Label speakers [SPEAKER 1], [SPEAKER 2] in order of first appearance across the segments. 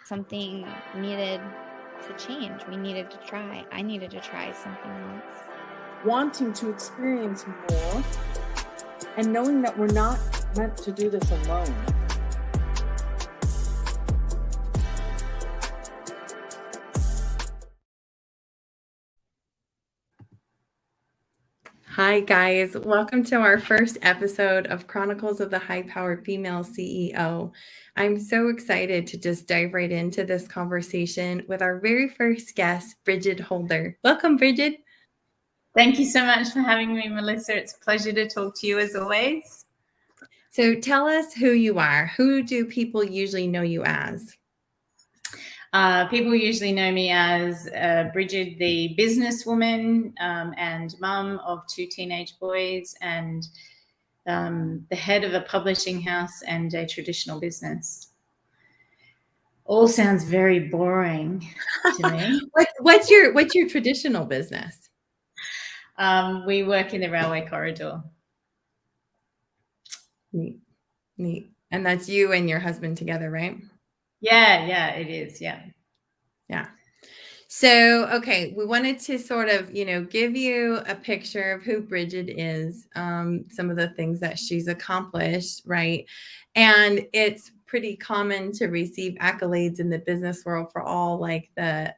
[SPEAKER 1] something needed to change. We needed to try. I needed to try something else.
[SPEAKER 2] Wanting to experience more and knowing that we're not meant to do this alone.
[SPEAKER 3] Hi, guys. Welcome to our first episode of Chronicles of the High-Powered Female CEO. I'm so excited to just dive right into this conversation with our very first guest, Brigid Holder. Welcome, Brigid.
[SPEAKER 4] Thank you so much for having me, Melissa. It's a pleasure to talk to you as always.
[SPEAKER 3] So tell us who you are. Who do people usually know you as?
[SPEAKER 4] People usually know me as Brigid, the businesswoman and mum of 2 teenage boys and the head of a publishing house and a traditional business. All sounds very boring to me.
[SPEAKER 3] What's your traditional business?
[SPEAKER 4] We work in the railway corridor.
[SPEAKER 3] Neat. And that's you and your husband together, right?
[SPEAKER 4] Yeah, it is. Yeah.
[SPEAKER 3] So, okay, we wanted to sort of, give you a picture of who Brigid is, some of the things that she's accomplished, right? And it's pretty common to receive accolades in the business world for all like the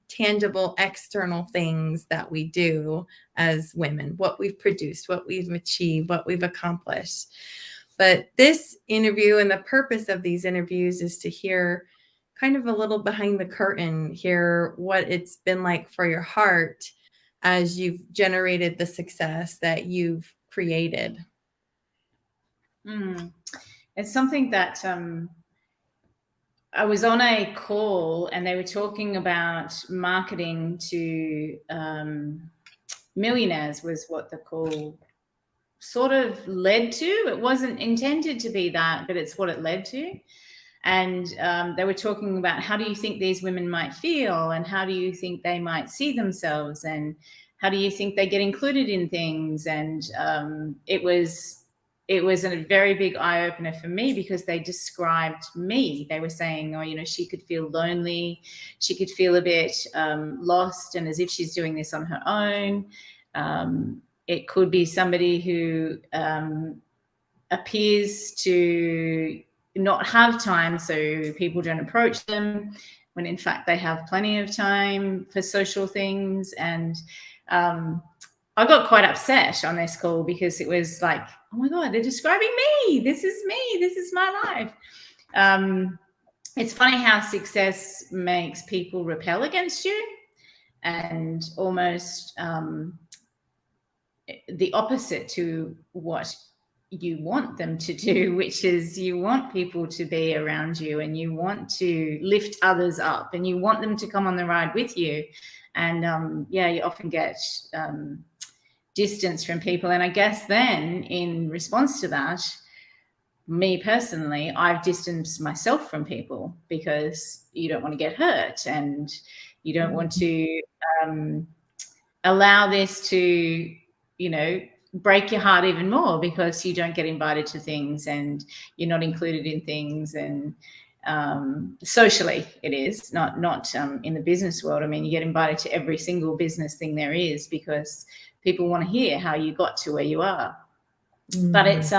[SPEAKER 3] tangible external things that we do as women, what we've produced, what we've achieved, what we've accomplished. But this interview and the purpose of these interviews is to hear kind of a little behind the curtain, hear what it's been like for your heart as you've generated the success that you've created.
[SPEAKER 4] It's something that I was on a call and they were talking about marketing to millionaires was what the call sort of led to. It wasn't intended to be that, but it's what it led to. And they were talking about how do you think these women might feel and how do you think they might see themselves and how do you think they get included in things? And it was a very big eye-opener for me because they described me. They were saying, she could feel lonely. She could feel a bit lost and as if she's doing this on her own. It could be somebody who appears to not have time, so people don't approach them when in fact they have plenty of time for social things. And I got quite upset on this call because it was like, oh my God, they're describing me. This is me. This is my life. It's funny how success makes people repel against you and almost the opposite to what you want them to do, which is you want people to be around you and you want to lift others up and you want them to come on the ride with you. And you often get distance from people. And I guess then in response to that, me personally, I've distanced myself from people because you don't want to get hurt and you don't want to allow this to, break your heart even more because you don't get invited to things and you're not included in things. And socially it is not in the business world. I mean, you get invited to every single business thing there is because people want to hear how you got to where you are. But it's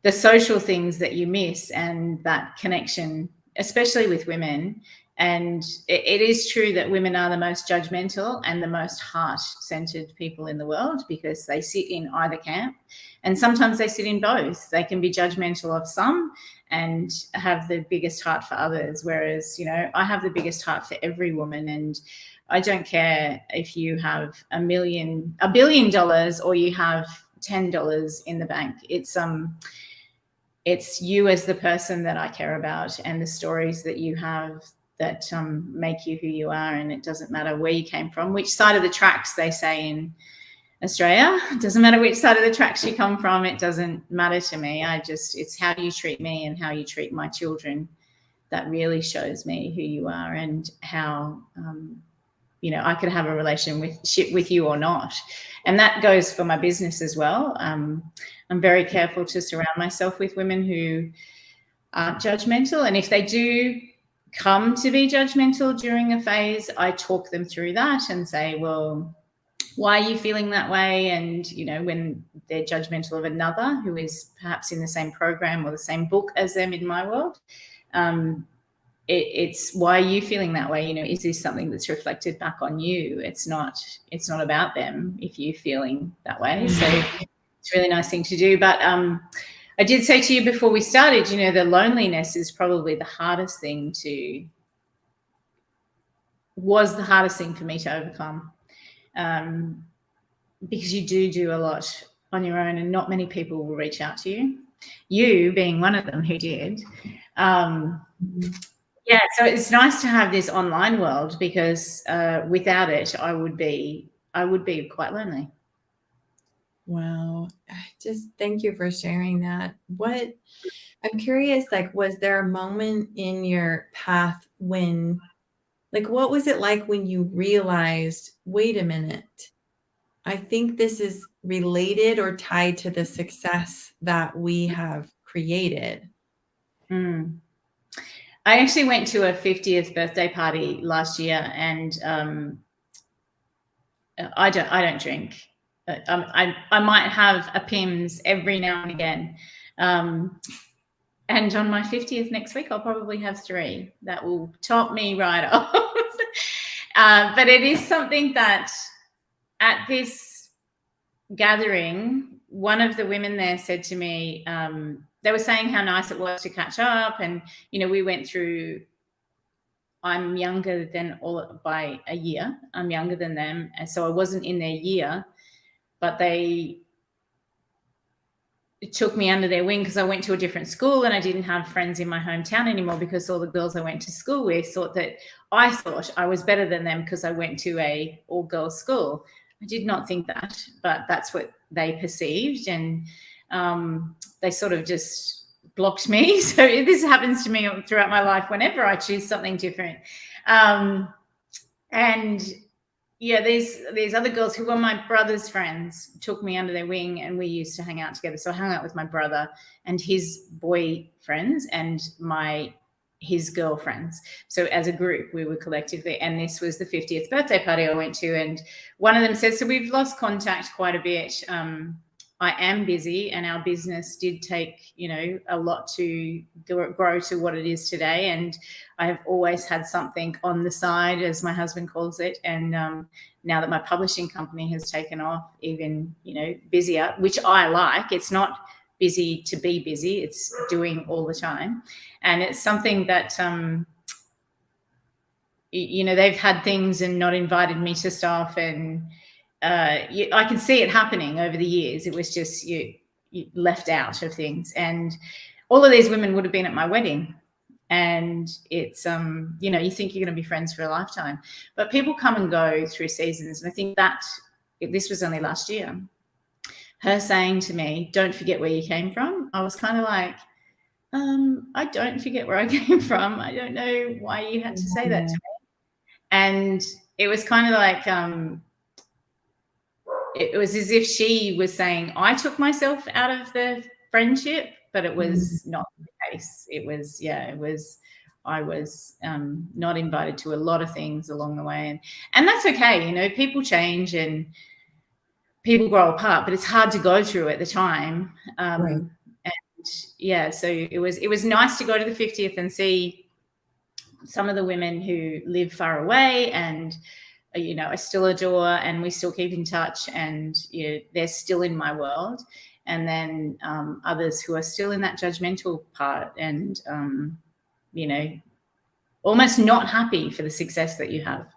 [SPEAKER 4] the social things that you miss and that connection, especially with women. And it is true that women are the most judgmental and the most heart-centered people in the world because they sit in either camp. And sometimes they sit in both. They can be judgmental of some and have the biggest heart for others. Whereas, I have the biggest heart for every woman. And I don't care if you have $1 billion or you have $10 in the bank. It's you as the person that I care about and the stories that you have that make you who you are. And it doesn't matter where you came from, which side of the tracks they say in Australia. It doesn't matter which side of the tracks you come from. It doesn't matter to me. It's how do you treat me and how you treat my children that really shows me who you are and how, I could have a relationship with you or not. And that goes for my business as well. I'm very careful to surround myself with women who aren't judgmental. And if they do come to be judgmental during a phase, I talk them through that and say, well, why are you feeling that way? And, you know, when they're judgmental of another who is perhaps in the same program or the same book as them in my world, it's why are you feeling that way? You know, is this something that's reflected back on you? It's not about them if you're feeling that way. So it's a really nice thing to do. But I did say to you before we started, you know, the loneliness is probably the hardest thing was the hardest thing for me to overcome. Because you do a lot on your own and not many people will reach out to you. You being one of them who did. Yeah, so it's nice to have this online world because without it, I would be quite lonely.
[SPEAKER 3] Wow. Just thank you for sharing that. I'm curious, like, was there a moment in your path when, like, what was it like when you realized, wait a minute, I think this is related or tied to the success that we have created?
[SPEAKER 4] I actually went to a 50th birthday party last year, and I don't drink. I might have a Pimm's every now and again. And on my 50th next week, I'll probably have 3. That will top me right off. But it is something that at this gathering, one of the women there said to me, they were saying how nice it was to catch up. And, you know, we went through, I'm younger than all by a year. I'm younger than them. And so I wasn't in their year, but they took me under their wing because I went to a different school and I didn't have friends in my hometown anymore because all the girls I went to school with thought I was better than them because I went to a all-girls school. I did not think that, but that's what they perceived, and they sort of just blocked me. So this happens to me throughout my life whenever I choose something different. And yeah, these other girls who were my brother's friends took me under their wing, and we used to hang out together. So I hung out with my brother and his boy friends and his girlfriends. So as a group, we were collectively, and this was the 50th birthday party I went to. And one of them said, so we've lost contact quite a bit. I am busy, and our business did take, you know, a lot to grow to what it is today. And I have always had something on the side, as my husband calls it. And now that my publishing company has taken off, even, you know, busier, which I like. It's not busy to be busy. It's doing all the time. And it's something that, you know, they've had things and not invited me to stuff. And I can see it happening over the years. It was just you left out of things. And all of these women would have been at my wedding. And it's, you know, you think you're going to be friends for a lifetime. But people come and go through seasons. And I think that this was only last year. Her saying to me, don't forget where you came from. I was kind of like, I don't forget where I came from. I don't know why you had to say that to me. And it was kind of like, it was as if she was saying, I took myself out of the friendship, but it was not the case. It was, I was not invited to a lot of things along the way. And that's okay. You know, people change and people grow apart, but it's hard to go through at the time.
[SPEAKER 3] Right.
[SPEAKER 4] And yeah, so it was nice to go to the 50th and see some of the women who live far away and, you know, I still adore, and we still keep in touch, and, you know, they're still in my world. And then others who are still in that judgmental part and, you know, almost not happy for the success that you have.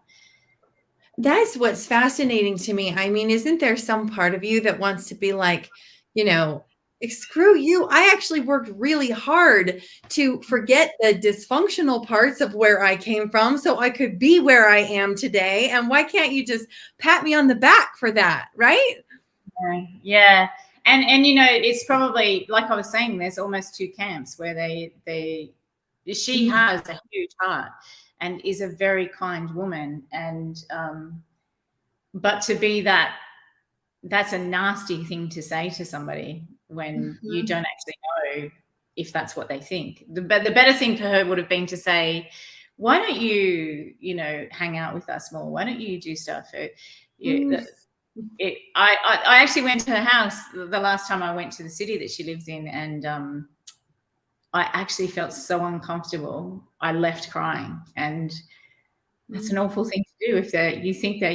[SPEAKER 3] That's what's fascinating to me. I mean, isn't there some part of you that wants to be like, you know, screw you. I actually worked really hard to forget the dysfunctional parts of where I came from so I could be where I am today. And why can't you just pat me on the back for that? Right?
[SPEAKER 4] Yeah. And you know, it's probably, like I was saying, there's almost 2 camps where she has a huge heart and is a very kind woman. And, but to be that's a nasty thing to say to somebody when you don't actually know if that's what they think. The better thing for her would have been to say, why don't you, hang out with us more? Why don't you do stuff? I actually went to her house the last time I went to the city that she lives in, and I actually felt so uncomfortable. I left crying, and that's an awful thing to do if you think they're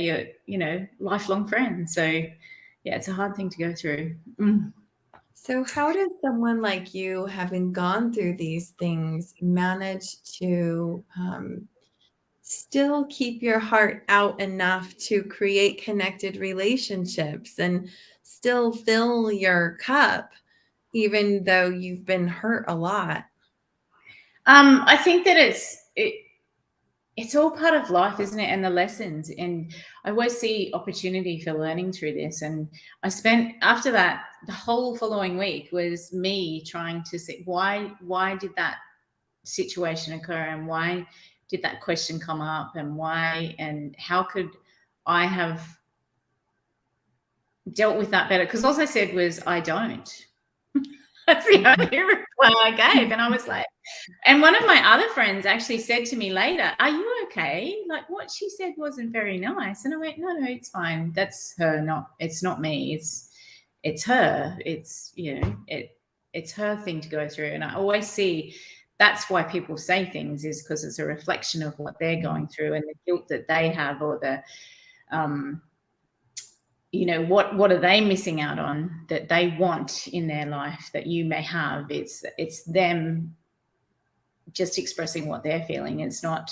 [SPEAKER 4] your, lifelong friends. So yeah, it's a hard thing to go through.
[SPEAKER 3] So how does someone like you, having gone through these things, manage to still keep your heart out enough to create connected relationships and still fill your cup, even though you've been hurt a lot?
[SPEAKER 4] I think that it's all part of life, isn't it? And the lessons. And I always see opportunity for learning through this. And I spent, after that, the whole following week was me trying to see why did that situation occur, and why did that question come up, and why, and how could I have dealt with that better? Because all I said was, I don't. That's the only reply I gave. And I was like, and one of my other friends actually said to me later, are you okay? Like, what she said wasn't very nice. And I went, no, it's fine. That's her, it's not me. It's her. It's, it's her thing to go through. And I always see that's why people say things, is because it's a reflection of what they're going through and the guilt that they have, or the, what are they missing out on that they want in their life that you may have. It's them just expressing what they're feeling. It's not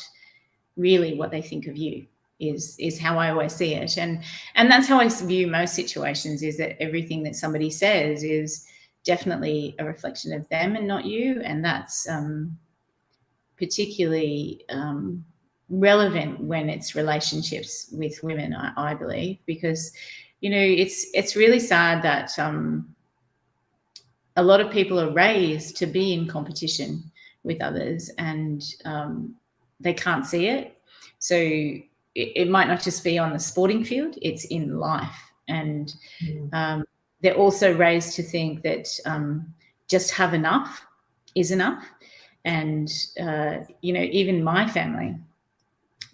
[SPEAKER 4] really what they think of you, is how I always see it. And that's how I view most situations, is that everything that somebody says is definitely a reflection of them and not you. And that's particularly relevant when it's relationships with women, I believe, because it's really sad that a lot of people are raised to be in competition with others, and they can't see it. So it might not just be on the sporting field, it's in life. And they're also raised to think that just have enough is enough. And, even my family,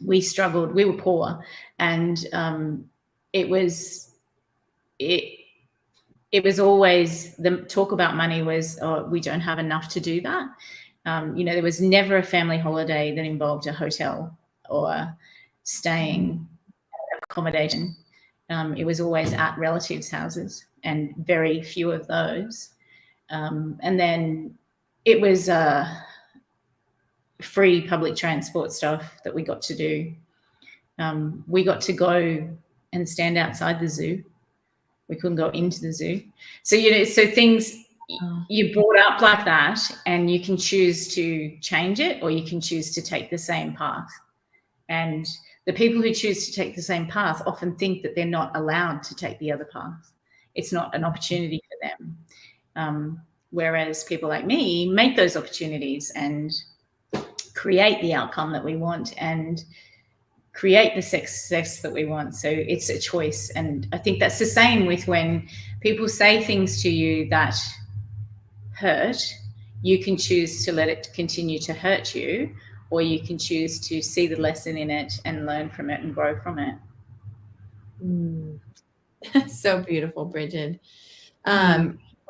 [SPEAKER 4] we struggled, we were poor, and it was always, the talk about money was, oh, we don't have enough to do that. There was never a family holiday that involved a hotel or staying at accommodation. It was always at relatives' houses, and very few of those. And then it was free public transport stuff that we got to do. We got to go and stand outside the zoo. We couldn't go into the zoo. So, so things, you're brought up like that, and you can choose to change it, or you can choose to take the same path. And the people who choose to take the same path often think that they're not allowed to take the other path. It's not an opportunity for them. Whereas people like me make those opportunities and create the outcome that we want and create the success that we want. So it's a choice. And I think that's the same with when people say things to you that hurt. You can choose to let it continue to hurt you, or you can choose to see the lesson in it and learn from it and grow from it.
[SPEAKER 3] So beautiful, Brigid.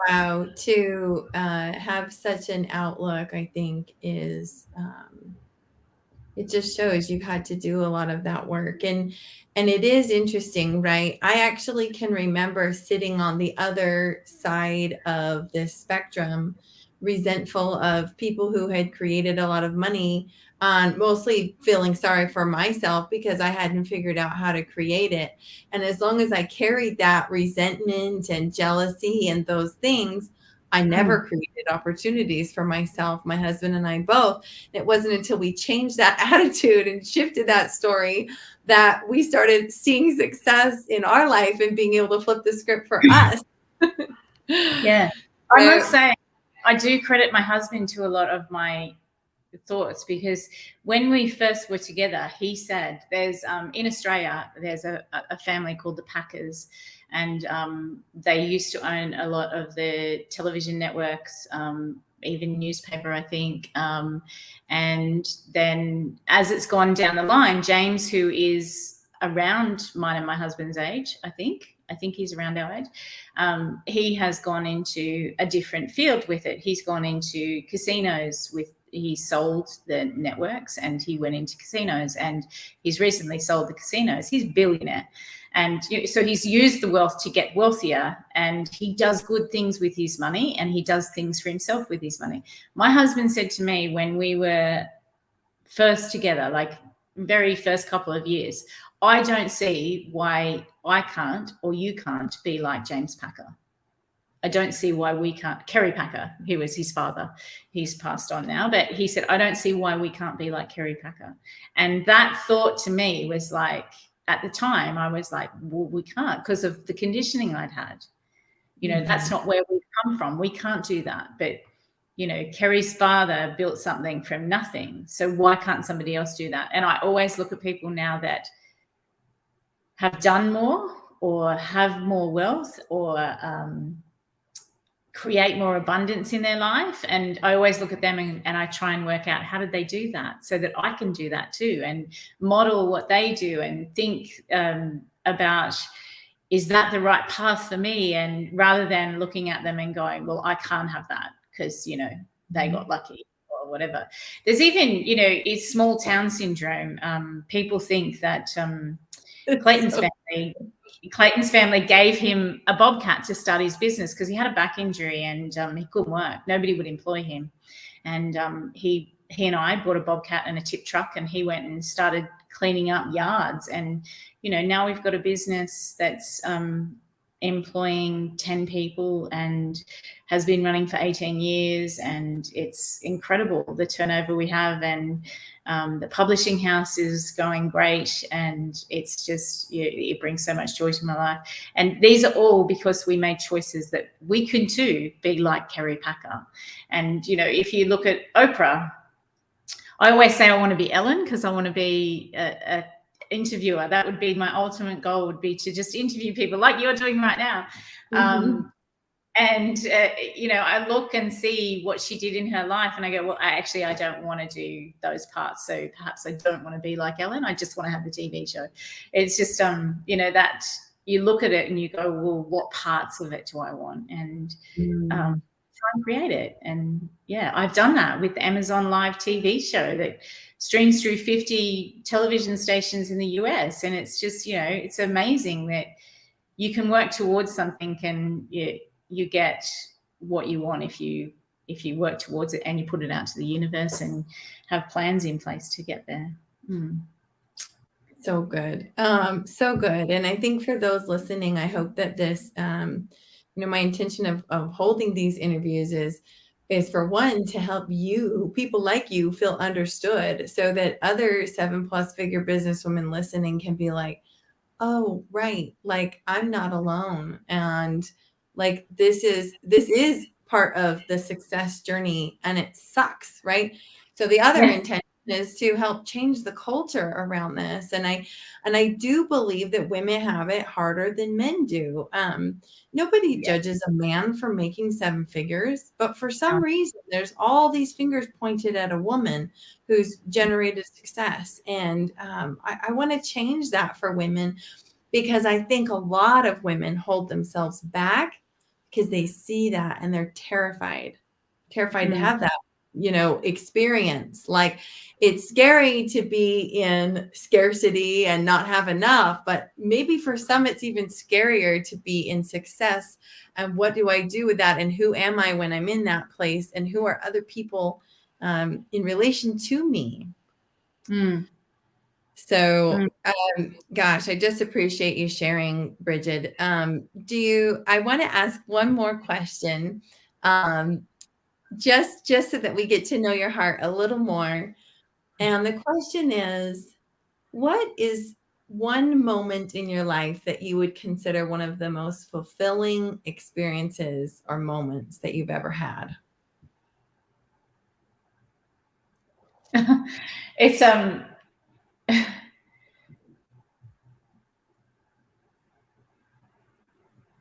[SPEAKER 3] Wow, to have such an outlook, I think, is it just shows you've had to do a lot of that work. And it is interesting, right? I actually can remember sitting on the other side of this spectrum, resentful of people who had created a lot of money, mostly feeling sorry for myself because I hadn't figured out how to create it. And as long as I carried that resentment and jealousy and those things, I never created opportunities for myself, my husband and I both. It wasn't until we changed that attitude and shifted that story that we started seeing success in our life and being able to flip the script for us.
[SPEAKER 4] Yeah. I must say, I do credit my husband to a lot of my thoughts, because when we first were together, he said, there's in Australia, there's a family called the Packers, and they used to own a lot of the television networks, even newspaper, I think. And then as it's gone down the line, James, who is around mine and my husband's age, I think he's around our age, he has gone into a different field with it. He's gone into casinos he sold the networks and he went into casinos, and he's recently sold the casinos. He's a billionaire. And so he's used the wealth to get wealthier, and he does good things with his money, and he does things for himself with his money. My husband said to me when we were first together, like very first couple of years, I don't see why I can't or you can't be like James Packer. I don't see why we can't. Kerry Packer, he was his father. He's passed on now, but he said, I don't see why we can't be like Kerry Packer. And that thought to me was like, at the time, I was like, well, we can't, because of the conditioning I'd had. That's not where we've come from. We can't do that. But, Kerry's father built something from nothing. So why can't somebody else do that? And I always look at people now that have done more or have more wealth or create more abundance in their life, and I always look at them and I try and work out how did they do that so that I can do that too, and model what they do and think about, is that the right path for me? And rather than looking at them and going, well, I can't have that because they got lucky or whatever. There's even it's small town syndrome. People think that Clayton's family gave him a bobcat to start his business because he had a back injury and he couldn't work. Nobody would employ him. And he and I bought a bobcat and a tip truck, and he went and started cleaning up yards. And, now we've got a business that's employing 10 people and has been running for 18 years. And it's incredible, the turnover we have. And the publishing house is going great, and it's just, it brings so much joy to my life. And these are all because we made choices that we could too be like Kerry Packer. And, if you look at Oprah, I always say I want to be Ellen because I want to be a interviewer. That would be my ultimate goal, would be to just interview people like you're doing right now. And, I look and see what she did in her life, and I go, well, I don't want to do those parts. So perhaps I don't want to be like Ellen. I just want to have the TV show. It's just, that you look at it and you go, well, what parts of it do I want? And try and create it. And I've done that with the Amazon Live TV show that streams through 50 television stations in the US. And it's just, it's amazing that you can work towards something, and you get what you want if you work towards it and you put it out to the universe and have plans in place to get there.
[SPEAKER 3] So good. So good. And I think for those listening, I hope that this, my intention of holding these interviews is for one, to help people like you feel understood, so that other 7+ figure businesswomen listening can be like, oh, right. Like, I'm not alone. And like, this is part of the success journey, and it sucks. Right. So the other intention is to help change the culture around this. And I do believe that women have it harder than men do. Nobody judges a man for making 7 figures, but for some reason, there's all these fingers pointed at a woman who's generated success. And I want to change that for women, because I think a lot of women hold themselves back because they see that and they're terrified to have that, experience. Like, it's scary to be in scarcity and not have enough, but maybe for some, it's even scarier to be in success. And what do I do with that? And who am I when I'm in that place? And who are other people in relation to me? So, gosh, I just appreciate you sharing, Brigid. I want to ask one more question, just so that we get to know your heart a little more. And the question is, what is one moment in your life that you would consider one of the most fulfilling experiences or moments that you've ever had?
[SPEAKER 4] It's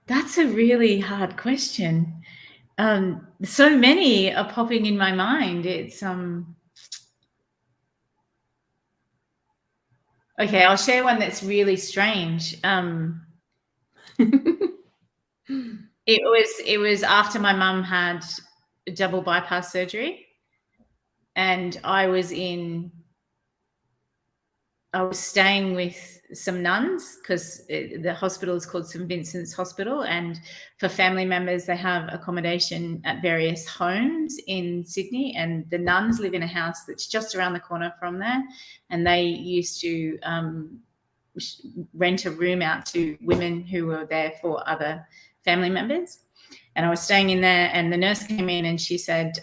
[SPEAKER 4] that's a really hard question. So many are popping in my mind. It's okay, I'll share one that's really strange. It was after my mum had double bypass surgery, and I was staying with some nuns because the hospital is called St. Vincent's Hospital, and for family members, they have accommodation at various homes in Sydney, and the nuns live in a house that's just around the corner from there, and they used to rent a room out to women who were there for other family members. And I was staying in there, and the nurse came in and she said,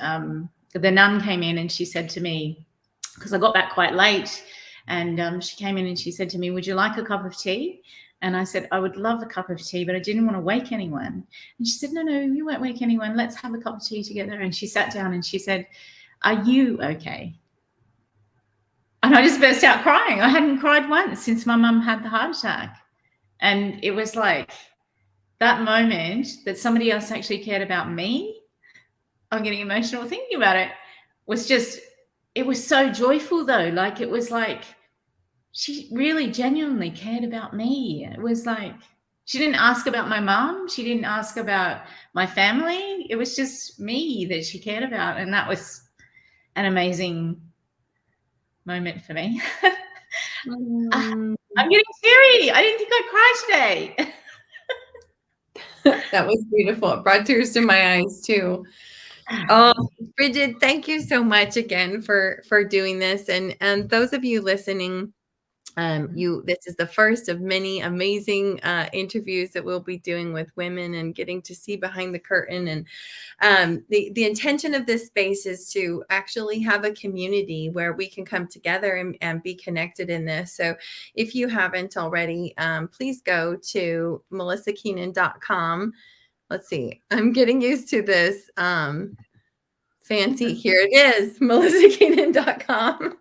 [SPEAKER 4] the nun came in and she said to me, because I got back quite late, and she came in and she said to me, "Would you like a cup of tea?" And I said, "I would love a cup of tea, but I didn't want to wake anyone." And she said, "No, you won't wake anyone. Let's have a cup of tea together." And she sat down and she said, "Are you okay?" And I just burst out crying. I hadn't cried once since my mum had the heart attack. And it was like that moment that somebody else actually cared about me. I'm getting emotional thinking about it. It was so joyful though. Like, it was like, she really genuinely cared about me. It was like, she didn't ask about my mom. She didn't ask about my family. It was just me that she cared about. And that was an amazing moment for me. I'm getting teary. I didn't think I'd cry today.
[SPEAKER 3] That was beautiful. It brought tears to my eyes too. Oh, Brigid, thank you so much again for doing this. And those of you listening, this is the first of many amazing interviews that we'll be doing with women and getting to see behind the curtain. And the intention of this space is to actually have a community where we can come together and be connected in this. So if you haven't already, please go to melisakeenan.com. Let's see, I'm getting used to this. Fancy, here it is, melisakeenan.com,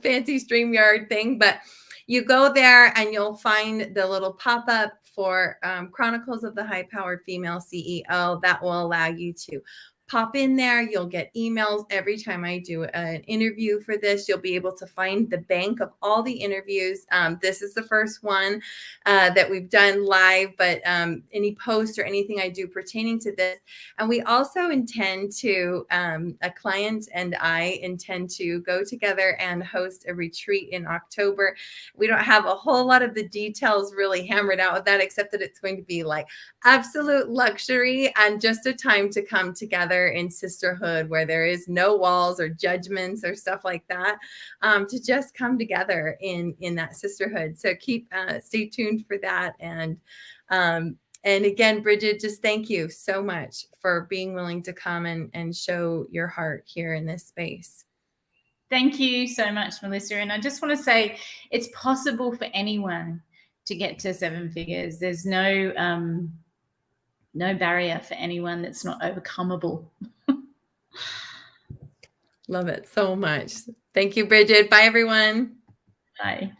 [SPEAKER 3] fancy StreamYard thing. But you go there and you'll find the little pop-up for Chronicles of the High-Powered Female CEO. That will allow you to pop in there. You'll get emails every time I do an interview for this. You'll be able to find the bank of all the interviews. This is the first one that we've done live, but any posts or anything I do pertaining to this. And we also intend to, a client and I intend to go together and host a retreat in October. We don't have a whole lot of the details really hammered out with that, except that it's going to be like absolute luxury and just a time to come together in sisterhood where there is no walls or judgments or stuff like that, to just come together in that sisterhood. So stay tuned for that. And again, Brigid, just thank you so much for being willing to come and show your heart here in this space.
[SPEAKER 4] Thank you so much, Melissa. And I just want to say it's possible for anyone to get to 7 figures. There's no barrier for anyone that's not overcomable.
[SPEAKER 3] Love it so much. Thank you, Brigid. Bye, everyone.
[SPEAKER 4] Bye.